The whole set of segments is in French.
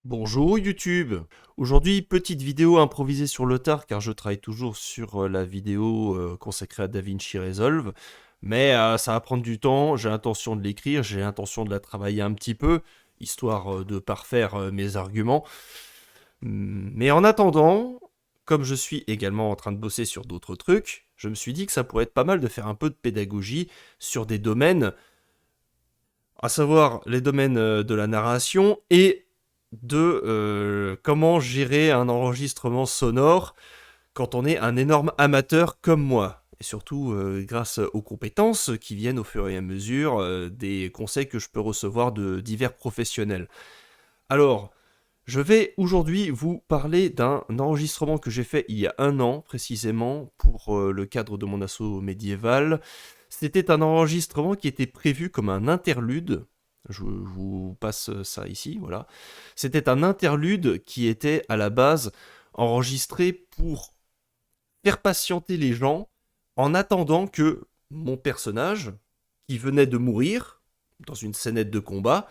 Bonjour YouTube. Aujourd'hui, petite vidéo improvisée sur le tard car je travaille toujours sur la vidéo consacrée à DaVinci Resolve. Mais ça va prendre du temps, j'ai l'intention de l'écrire, j'ai l'intention de la travailler un petit peu, histoire de parfaire mes arguments. Mais en attendant, comme je suis également en train de bosser sur d'autres trucs, je me suis dit que ça pourrait être pas mal de faire un peu de pédagogie sur des domaines, à savoir les domaines de la narration et de comment gérer un enregistrement sonore quand on est un énorme amateur comme moi. Et surtout grâce aux compétences qui viennent au fur et à mesure des conseils que je peux recevoir de divers professionnels. Alors, je vais aujourd'hui vous parler d'un enregistrement que j'ai fait il y a un an précisément pour le cadre de mon assaut médiéval. C'était un enregistrement qui était prévu comme un interlude. Je vous passe ça ici, voilà. C'était un interlude qui était à la base enregistré pour faire patienter les gens en attendant que mon personnage, qui venait de mourir dans une scénette de combat,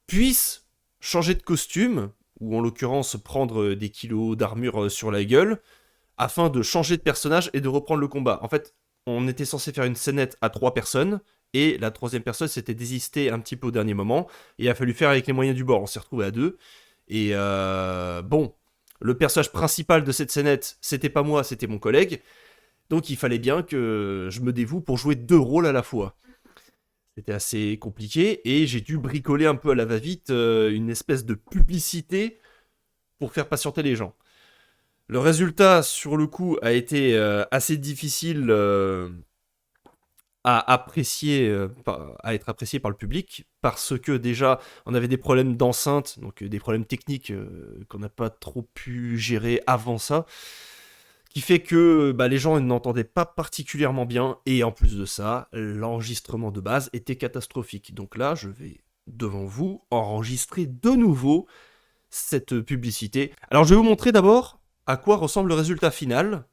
puisse changer de costume, ou en l'occurrence prendre des kilos d'armure sur la gueule, afin de changer de personnage et de reprendre le combat. En fait, on était censé faire une scénette à 3 personnes, et la troisième personne s'était désistée un petit peu au dernier moment, et il a fallu faire avec les moyens du bord. On s'est retrouvé à deux, et bon, le personnage principal de cette scénette, c'était pas moi, c'était mon collègue, donc il fallait bien que je me dévoue pour jouer deux rôles à la fois. C'était assez compliqué, et j'ai dû bricoler un peu à la va-vite une espèce de publicité pour faire patienter les gens. Le résultat, sur le coup, a été assez difficile à apprécier, à être apprécié par le public, parce que déjà, on avait des problèmes d'enceinte, donc des problèmes techniques qu'on n'a pas trop pu gérer avant ça, qui fait que les gens n'entendaient pas particulièrement bien, et en plus de ça, l'enregistrement de base était catastrophique. Donc là, je vais, devant vous, enregistrer de nouveau cette publicité. Alors je vais vous montrer d'abord à quoi ressemble le résultat final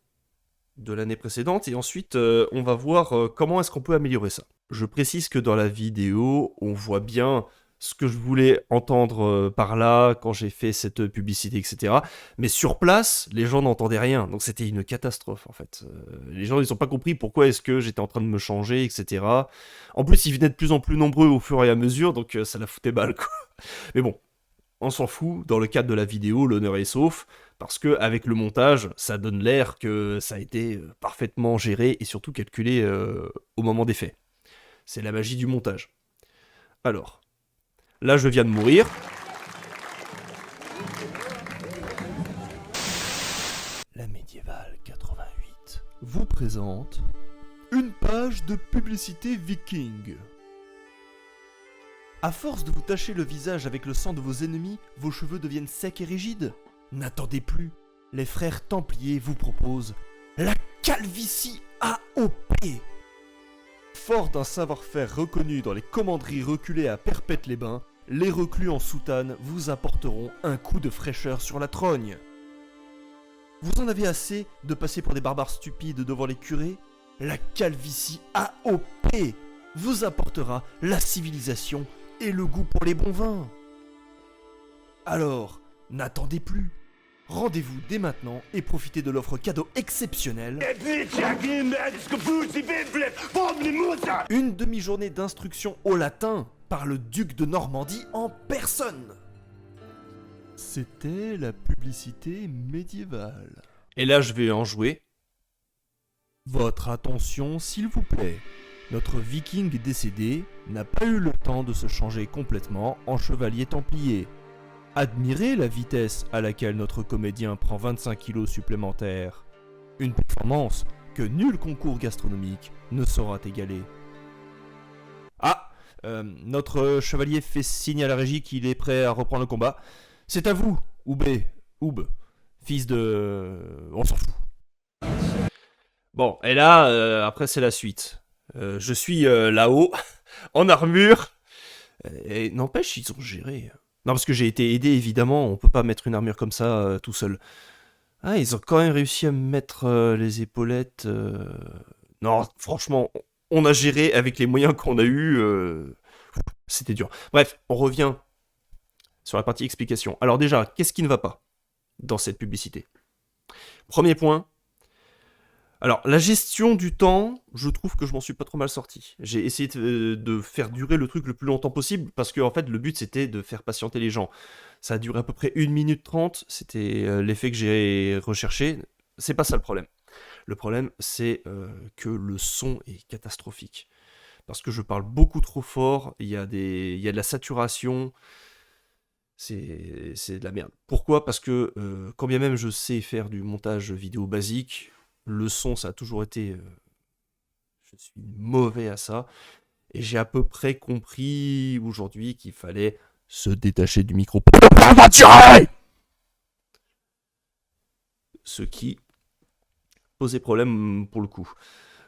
de l'année précédente, et ensuite on va voir comment est-ce qu'on peut améliorer ça. Je précise que dans la vidéo, on voit bien ce que je voulais entendre par là quand j'ai fait cette publicité, etc. Mais sur place, les gens n'entendaient rien, donc c'était une catastrophe en fait. Les gens ils n'ont pas compris pourquoi est-ce que j'étais en train de me changer, etc. En plus, ils venaient de plus en plus nombreux au fur et à mesure, donc ça la foutait balle quoi. Mais bon, on s'en fout, dans le cadre de la vidéo, l'honneur est sauf, parce que avec le montage, ça donne l'air que ça a été parfaitement géré et surtout calculé au moment des faits. C'est la magie du montage. Alors, là je viens de mourir. La médiévale 88 vous présente une page de publicité viking. À force de vous tacher le visage avec le sang de vos ennemis, vos cheveux deviennent secs et rigides. N'attendez plus, les frères Templiers vous proposent la calvitie AOP. Fort d'un savoir-faire reconnu dans les commanderies reculées à Perpète-les-Bains, les reclus en soutane vous apporteront un coup de fraîcheur sur la trogne. Vous en avez assez de passer pour des barbares stupides devant les curés? La calvitie AOP vous apportera la civilisation et le goût pour les bons vins. Alors, n'attendez plus. Rendez-vous dès maintenant et profitez de l'offre cadeau exceptionnelle. Une demi-journée d'instruction au latin par le duc de Normandie en personne. C'était la publicité médiévale. Et là, je vais en jouer. Votre attention, s'il vous plaît. Notre viking décédé n'a pas eu le temps de se changer complètement en chevalier templier. Admirez la vitesse à laquelle notre comédien prend 25 kilos supplémentaires. Une performance que nul concours gastronomique ne saura égaler. Ah, notre chevalier fait signe à la régie qu'il est prêt à reprendre le combat. C'est à vous, Oub, fils de... On s'en fout. Bon, et là, après c'est la suite. Je suis là-haut, en armure. Et n'empêche, ils ont géré. Non, parce que j'ai été aidé, évidemment. On peut pas mettre une armure comme ça tout seul. Ah, ils ont quand même réussi à me mettre les épaulettes. Non, franchement, on a géré avec les moyens qu'on a eus. C'était dur. Bref, on revient sur la partie explication. Alors déjà, qu'est-ce qui ne va pas dans cette publicité? Premier point. Alors, la gestion du temps, je trouve que je m'en suis pas trop mal sorti. J'ai essayé de faire durer le truc le plus longtemps possible, parce que en fait, le but, c'était de faire patienter les gens. Ça a duré à peu près 1 minute 30, c'était l'effet que j'ai recherché. C'est pas ça le problème. Le problème, c'est que le son est catastrophique. Parce que je parle beaucoup trop fort, il y a de la saturation, c'est de la merde. Pourquoi? Parce que quand bien même je sais faire du montage vidéo basique, le son, ça a toujours été... je suis mauvais à ça. Et j'ai à peu près compris aujourd'hui qu'il fallait se détacher du micro. Ce qui posait problème pour le coup.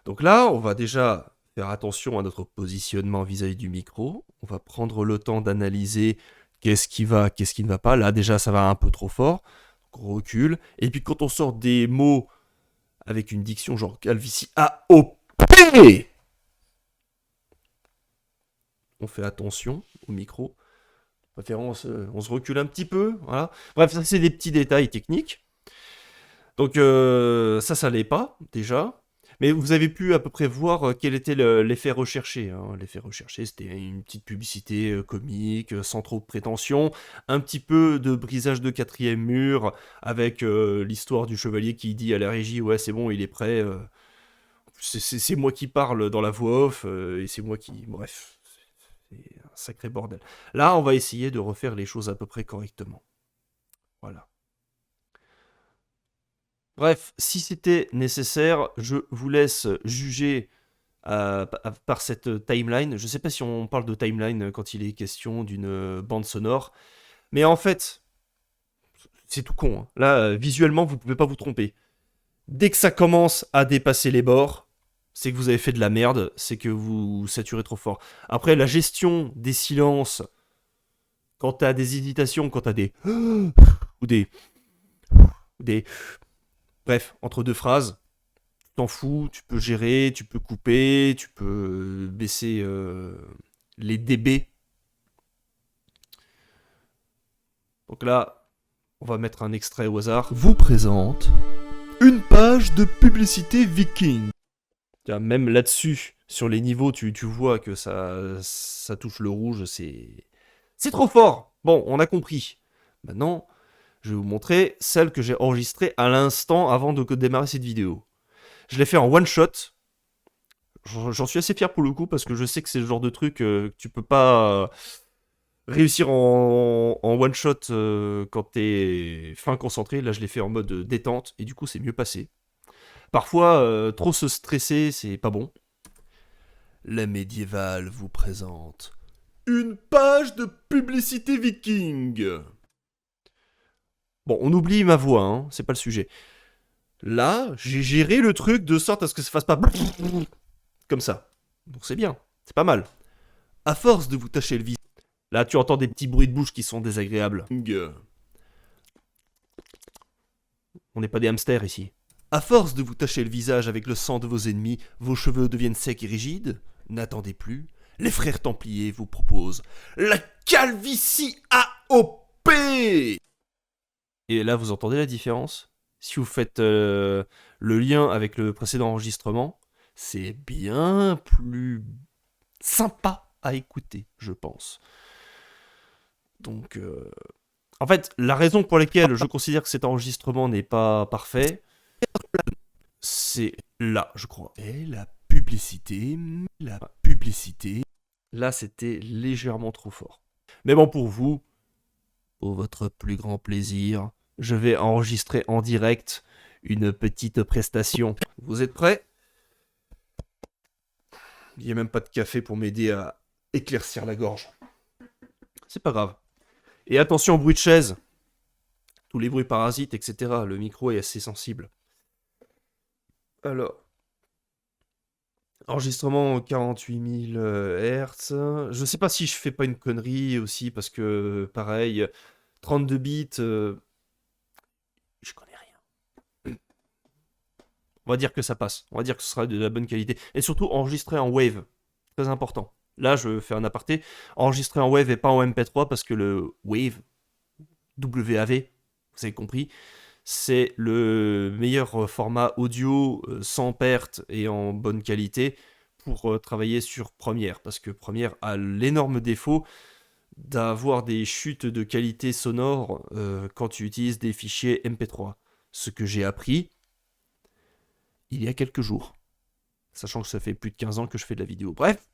Donc là, on va déjà faire attention à notre positionnement vis-à-vis du micro. On va prendre le temps d'analyser qu'est-ce qui va, qu'est-ce qui ne va pas. Là, déjà, ça va un peu trop fort. Donc, on recule. Et puis, quand on sort des mots avec une diction genre calvitie AOP, on fait attention au micro. Préférence, on se recule un petit peu. Voilà. Bref, ça, c'est des petits détails techniques. Donc, ça l'est pas, déjà. Mais vous avez pu à peu près voir quel était l'effet recherché. Hein. L'effet recherché, c'était une petite publicité comique, sans trop de prétention, un petit peu de brisage de quatrième mur, avec l'histoire du chevalier qui dit à la régie, ouais c'est bon, il est prêt. C'est moi qui parle dans la voix off, et c'est moi qui... Bref, c'est un sacré bordel. Là, on va essayer de refaire les choses à peu près correctement. Voilà. Bref, si c'était nécessaire, je vous laisse juger par cette timeline. Je ne sais pas si on parle de timeline quand il est question d'une bande sonore. Mais en fait, c'est tout con. Hein. Là, visuellement, vous ne pouvez pas vous tromper. Dès que ça commence à dépasser les bords, c'est que vous avez fait de la merde, c'est que vous saturez trop fort. Après, la gestion des silences, quand t'as des hésitations, quand t'as des... ou des... Bref, entre deux phrases, t'en fous, tu peux gérer, tu peux couper, tu peux baisser les dB. Donc là, on va mettre un extrait au hasard. Vous présente une page de publicité viking. Tiens, même là-dessus, sur les niveaux, tu vois que ça touche le rouge, c'est trop fort. Bon, on a compris. Maintenant, je vais vous montrer celle que j'ai enregistrée à l'instant avant de démarrer cette vidéo. Je l'ai fait en one shot. J'en suis assez fier pour le coup parce que je sais que c'est le genre de truc que tu peux pas réussir en one shot quand t'es fin concentré. Là, je l'ai fait en mode détente et du coup, c'est mieux passé. Parfois, trop se stresser, c'est pas bon. La médiévale vous présente une page de publicité viking. Bon, on oublie ma voix, hein, c'est pas le sujet. Là, j'ai géré le truc de sorte à ce que ça fasse pas comme ça. Donc c'est bien, c'est pas mal. À force de vous tâcher le visage, là tu entends des petits bruits de bouche qui sont désagréables. On n'est pas des hamsters ici. À force de vous tacher le visage avec le sang de vos ennemis, vos cheveux deviennent secs et rigides. N'attendez plus. Les frères Templiers vous proposent la calvitie AOP. Et là, vous entendez la différence? Si vous faites le lien avec le précédent enregistrement, c'est bien plus sympa à écouter, je pense. Donc, en fait, la raison pour laquelle je considère que cet enregistrement n'est pas parfait, c'est là, je crois. Et la publicité. Là, c'était légèrement trop fort. Mais bon, pour vous, pour votre plus grand plaisir, je vais enregistrer en direct une petite prestation. Vous êtes prêts? Il n'y a même pas de café pour m'aider à éclaircir la gorge. C'est pas grave. Et attention au bruit de chaise. Tous les bruits parasites, etc. Le micro est assez sensible. Alors, enregistrement 48 000 Hz. Je sais pas si je fais pas une connerie aussi, parce que, pareil, 32 bits, je connais rien. On va dire que ça passe. On va dire que ce sera de la bonne qualité. Et surtout, enregistré en wave. Très important. Là, je fais un aparté. Enregistré en WAV et pas en MP3 parce que le WAV, WAV, vous avez compris, c'est le meilleur format audio sans perte et en bonne qualité pour travailler sur Premiere. Parce que Premiere a l'énorme défaut d'avoir des chutes de qualité sonore quand tu utilises des fichiers MP3. Ce que j'ai appris il y a quelques jours. Sachant que ça fait plus de 15 ans que je fais de la vidéo. Bref,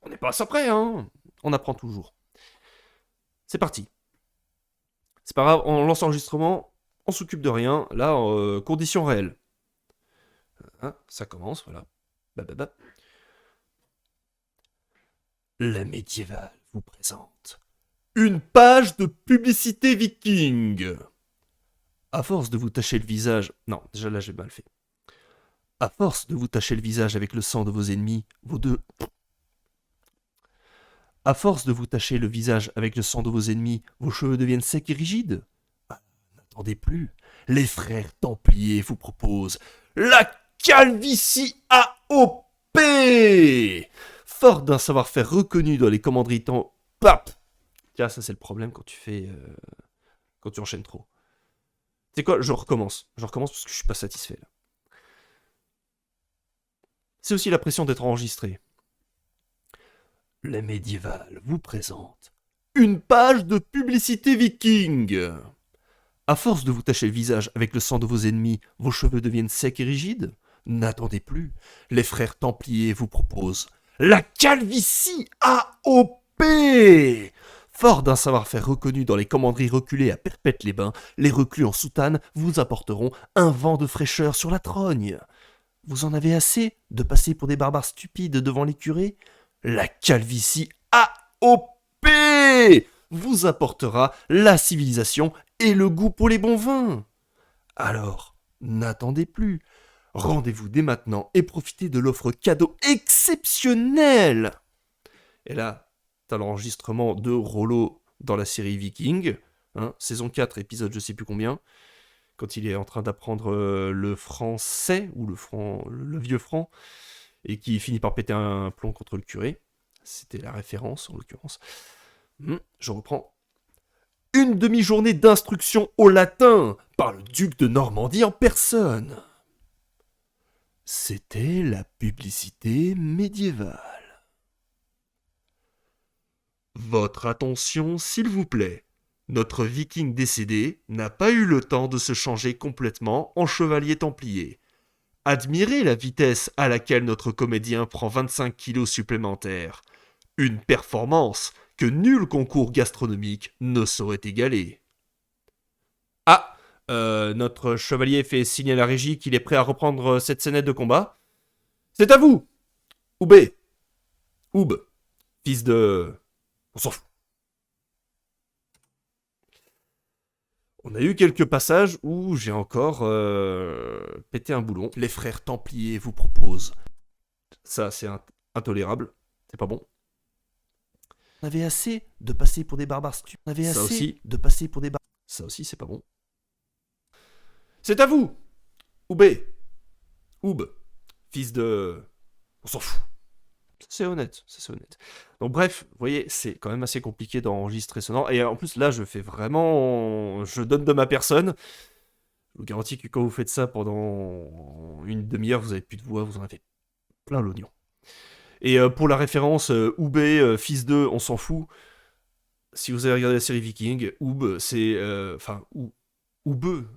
on n'est pas à ça près, hein. On apprend toujours. C'est parti. C'est pas grave, on lance l'enregistrement, on s'occupe de rien. Là, conditions réelles. Hein, ça commence, voilà. Bah. La médiévale vous présente une page de publicité viking. À force de vous tacher le visage... Non, déjà là j'ai mal fait. À force de vous tacher le visage avec le sang de vos ennemis, À force de vous tacher le visage avec le sang de vos ennemis, vos cheveux deviennent secs et rigides. Ah, n'attendez plus. Les frères Templiers vous proposent la calvitie AOP. Fort d'un savoir-faire reconnu dans les commanderies Pap. Tiens, ça c'est le problème quand tu fais... quand tu enchaînes trop. Tu sais quoi, je recommence. Je recommence parce que je suis pas satisfait là. C'est aussi la pression d'être enregistré. La médiévale vous présente une page de publicité viking. À force de vous tacher le visage avec le sang de vos ennemis, vos cheveux deviennent secs et rigides. N'attendez plus. Les frères Templiers vous proposent la calvitie AOP. Fort d'un savoir-faire reconnu dans les commanderies reculées à Perpète-les-Bains, les reclus en soutane vous apporteront un vent de fraîcheur sur la trogne. Vous en avez assez de passer pour des barbares stupides devant les curés? La calvitie AOP vous apportera la civilisation et le goût pour les bons vins. Alors, n'attendez plus. Rendez-vous dès maintenant et profitez de l'offre cadeau exceptionnelle. Et là, t'as l'enregistrement de Rollo dans la série Viking, hein, saison 4, épisode je sais plus combien, quand il est en train d'apprendre le français, ou le vieux franc, et qui finit par péter un plomb contre le curé. C'était la référence, en l'occurrence. Je reprends. Une demi-journée d'instruction au latin par le duc de Normandie en personne. C'était la publicité médiévale. Votre attention, s'il vous plaît. Notre viking décédé n'a pas eu le temps de se changer complètement en chevalier templier. Admirez la vitesse à laquelle notre comédien prend 25 kilos supplémentaires. Une performance que nul concours gastronomique ne saurait égaler. Ah, notre chevalier fait signe à la régie qu'il est prêt à reprendre cette scénette de combat. C'est à vous, Oubé. Oub, fils de... On s'en fout. On a eu quelques passages où j'ai encore pété un boulon. Les frères Templiers vous proposent. Ça, c'est intolérable. C'est pas bon. On avait assez de passer pour des barbares stupides. On avait assez de passer pour des barbares. Ça aussi, c'est pas bon. C'est à vous, Oubé. Oub, fils de... On s'en fout. C'est honnête, c'est honnête. Donc bref, vous voyez, c'est quand même assez compliqué d'enregistrer sonore. Et en plus, là, je fais vraiment... Je donne de ma personne. Je vous garantis que quand vous faites ça pendant une demi-heure, vous n'avez plus de voix, vous en avez plein l'oignon. Et pour la référence, Oubé, fils de, on s'en fout. Si vous avez regardé la série Viking, Oub, c'est... Enfin, Oube...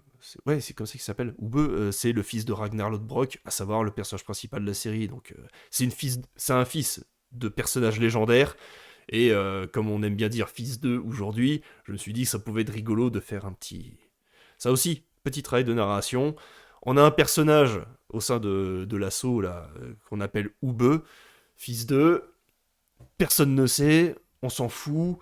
Ouais, c'est comme ça qu'il s'appelle. Oube, c'est le fils de Ragnar Lodbrok, à savoir le personnage principal de la série. Donc, c'est un fils de personnage légendaire. Et comme on aime bien dire fils d'eux aujourd'hui, je me suis dit que ça pouvait être rigolo de faire un petit... Ça aussi, petit travail de narration. On a un personnage au sein de l'assaut là qu'on appelle Oube, fils d'eux. Personne ne sait, on s'en fout.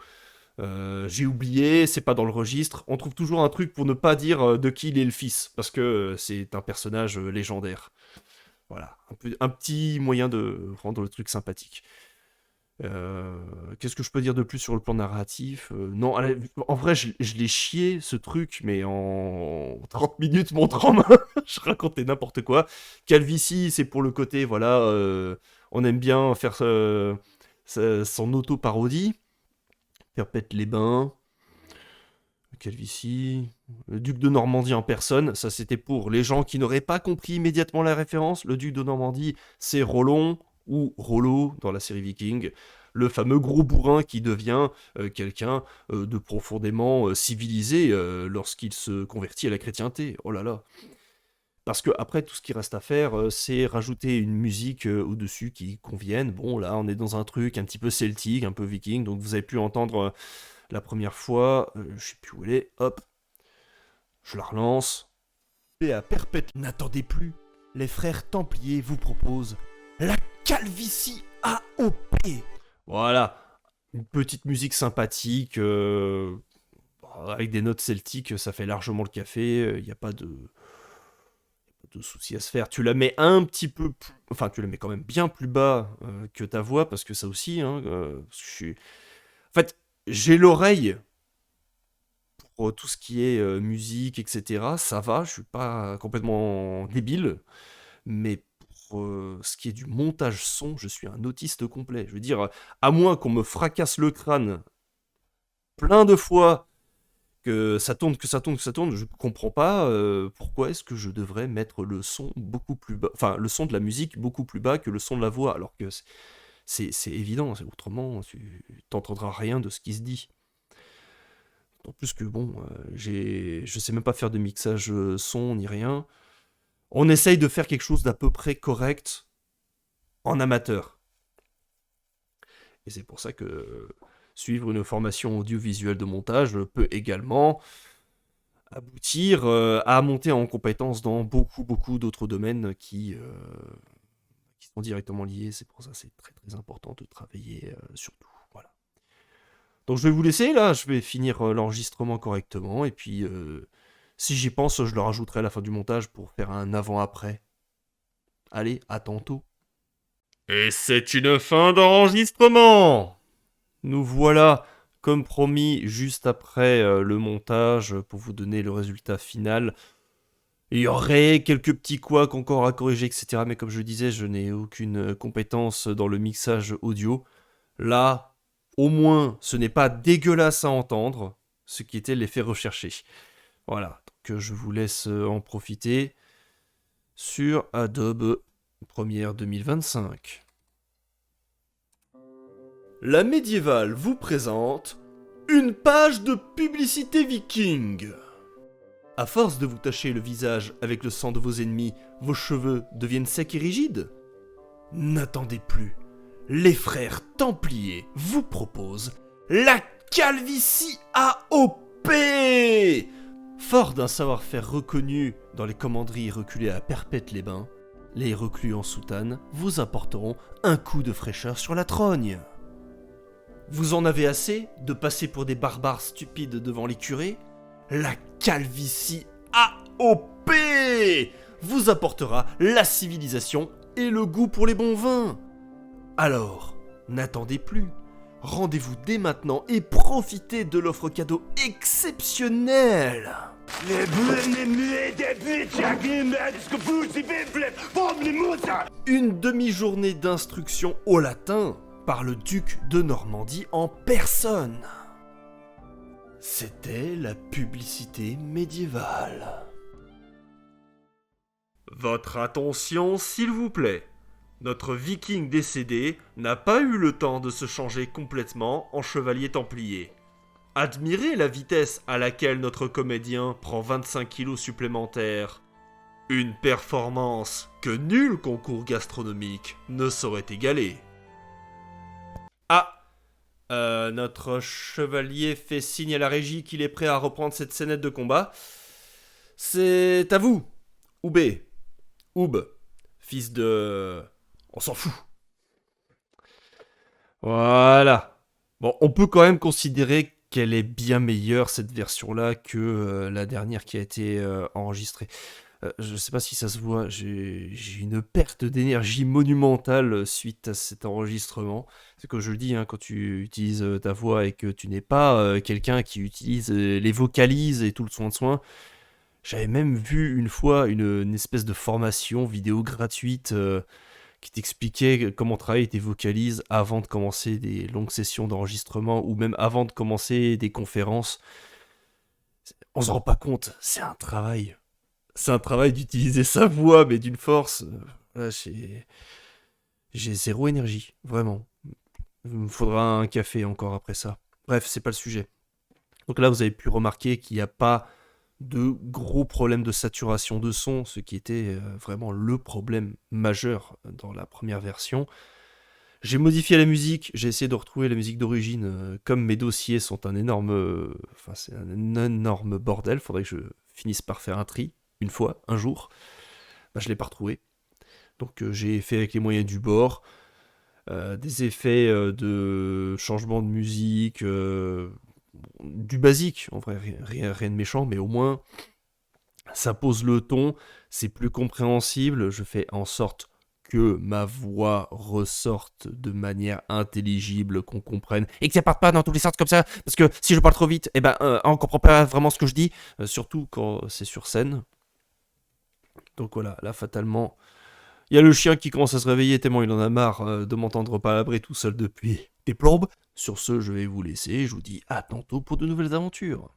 J'ai oublié, c'est pas dans le registre. On trouve toujours un truc pour ne pas dire de qui il est le fils, parce que c'est un personnage légendaire. Voilà, un petit moyen de rendre le truc sympathique. Qu'est-ce que je peux dire de plus sur le plan narratif? Non, en vrai, je l'ai chié, ce truc, mais en 30 minutes, mon drame, je racontais n'importe quoi. Calvitie, c'est pour le côté, voilà, on aime bien faire... son auto-parodie. Perpète-les-Bains, Calvitie, le duc de Normandie en personne. Ça, c'était pour les gens qui n'auraient pas compris immédiatement la référence. Le duc de Normandie, c'est Rollon, ou Rollo dans la série Viking. Le fameux gros bourrin qui devient quelqu'un de profondément civilisé lorsqu'il se convertit à la chrétienté. Oh là là. Parce que après, tout ce qui reste à faire, c'est rajouter une musique au-dessus qui convienne. Bon, là, on est dans un truc un petit peu celtique, un peu viking, donc vous avez pu entendre la première fois, je sais plus où elle est, hop, je la relance. Et à perpète, n'attendez plus, les frères Templiers vous proposent la calvitie AOP. Voilà, une petite musique sympathique, avec des notes celtiques, ça fait largement le café, il n'y a pas de soucis à se faire. Tu la mets un petit peu plus... Enfin, tu la mets quand même bien plus bas que ta voix, parce que ça aussi, hein, en fait, j'ai l'oreille pour tout ce qui est musique, etc. Ça va, je suis pas complètement débile, mais pour ce qui est du montage son, je suis un autiste complet. Je veux dire, à moins qu'on me fracasse le crâne plein de fois, que ça tourne, je comprends pas pourquoi est-ce que je devrais mettre le son beaucoup plus bas, enfin le son de la musique beaucoup plus bas que le son de la voix, alors que c'est évident, autrement tu t'entendras rien de ce qui se dit. En plus que bon, je sais même pas faire de mixage son ni rien. On essaye de faire quelque chose d'à peu près correct en amateur. Et c'est pour ça que suivre une formation audiovisuelle de montage peut également aboutir à monter en compétence dans beaucoup d'autres domaines qui sont directement liés. C'est pour ça que c'est très très important de travailler sur tout. Voilà. Donc je vais vous laisser là, je vais finir l'enregistrement correctement et puis si j'y pense, je le rajouterai à la fin du montage pour faire un avant-après. Allez, à tantôt. Et c'est une fin d'enregistrement. Nous voilà, comme promis, juste après le montage pour vous donner le résultat final. Il y aurait quelques petits couacs encore à corriger, etc. Mais comme je le disais, je n'ai aucune compétence dans le mixage audio. Là, au moins, ce n'est pas dégueulasse à entendre, ce qui était l'effet recherché. Voilà, donc je vous laisse en profiter sur Adobe Premiere 2025. La médiévale vous présente une page de publicité viking. À force de vous tacher le visage avec le sang de vos ennemis, vos cheveux deviennent secs et rigides? N'attendez plus. Les frères Templiers vous proposent la calvitie AOP. Fort d'un savoir-faire reconnu dans les commanderies reculées à Perpète-les-Bains, les reclus en soutane vous apporteront un coup de fraîcheur sur la trogne. Vous en avez assez de passer pour des barbares stupides devant les curés? La calvitie AOP vous apportera la civilisation et le goût pour les bons vins. Alors, n'attendez plus. Rendez-vous dès maintenant et profitez de l'offre cadeau exceptionnelle. Une demi-journée d'instruction au latin par le duc de Normandie en personne. C'était la publicité médiévale. Votre attention, s'il vous plaît. Notre viking décédé n'a pas eu le temps de se changer complètement en chevalier templier. Admirez la vitesse à laquelle notre comédien prend 25 kilos supplémentaires. Une performance que nul concours gastronomique ne saurait égaler. Notre chevalier fait signe à la régie qu'il est prêt à reprendre cette scénette de combat. C'est à vous, Oubé. Oub, fils de... On s'en fout. Voilà. Bon, on peut quand même considérer qu'elle est bien meilleure, cette version-là, que la dernière qui a été enregistrée. Je sais pas si ça se voit, j'ai une perte d'énergie monumentale suite à cet enregistrement. C'est comme je le dis, hein, quand tu utilises ta voix et que tu n'es pas quelqu'un qui utilise les vocalises et tout le soin. J'avais même vu une fois une espèce de formation vidéo gratuite qui t'expliquait comment travailler tes vocalises avant de commencer des longues sessions d'enregistrement ou même avant de commencer des conférences. On se rend pas compte, c'est un travail. C'est un travail d'utiliser sa voix, mais d'une force. Là, j'ai zéro énergie, vraiment. Il me faudra un café encore après ça. Bref, c'est pas le sujet. Donc là, vous avez pu remarquer qu'il n'y a pas de gros problèmes de saturation de son, ce qui était vraiment le problème majeur dans la première version. J'ai modifié la musique, j'ai essayé de retrouver la musique d'origine, comme mes dossiers sont un énorme... Enfin, c'est un énorme bordel, faudrait que je finisse par faire un tri, une fois, un jour. Bah, je l'ai pas retrouvé. Donc j'ai fait avec les moyens du bord, des effets de changement de musique, du basique, en vrai, rien de méchant, mais au moins ça pose le ton, c'est plus compréhensible, je fais en sorte que ma voix ressorte de manière intelligible, qu'on comprenne, et que ça parte pas dans tous les sens comme ça, parce que si je parle trop vite, on comprend pas vraiment ce que je dis, surtout quand c'est sur scène. Donc voilà, là fatalement, il y a le chien qui commence à se réveiller tellement il en a marre de m'entendre palabrer tout seul depuis des plombes. Sur ce, je vais vous laisser, je vous dis à tantôt pour de nouvelles aventures.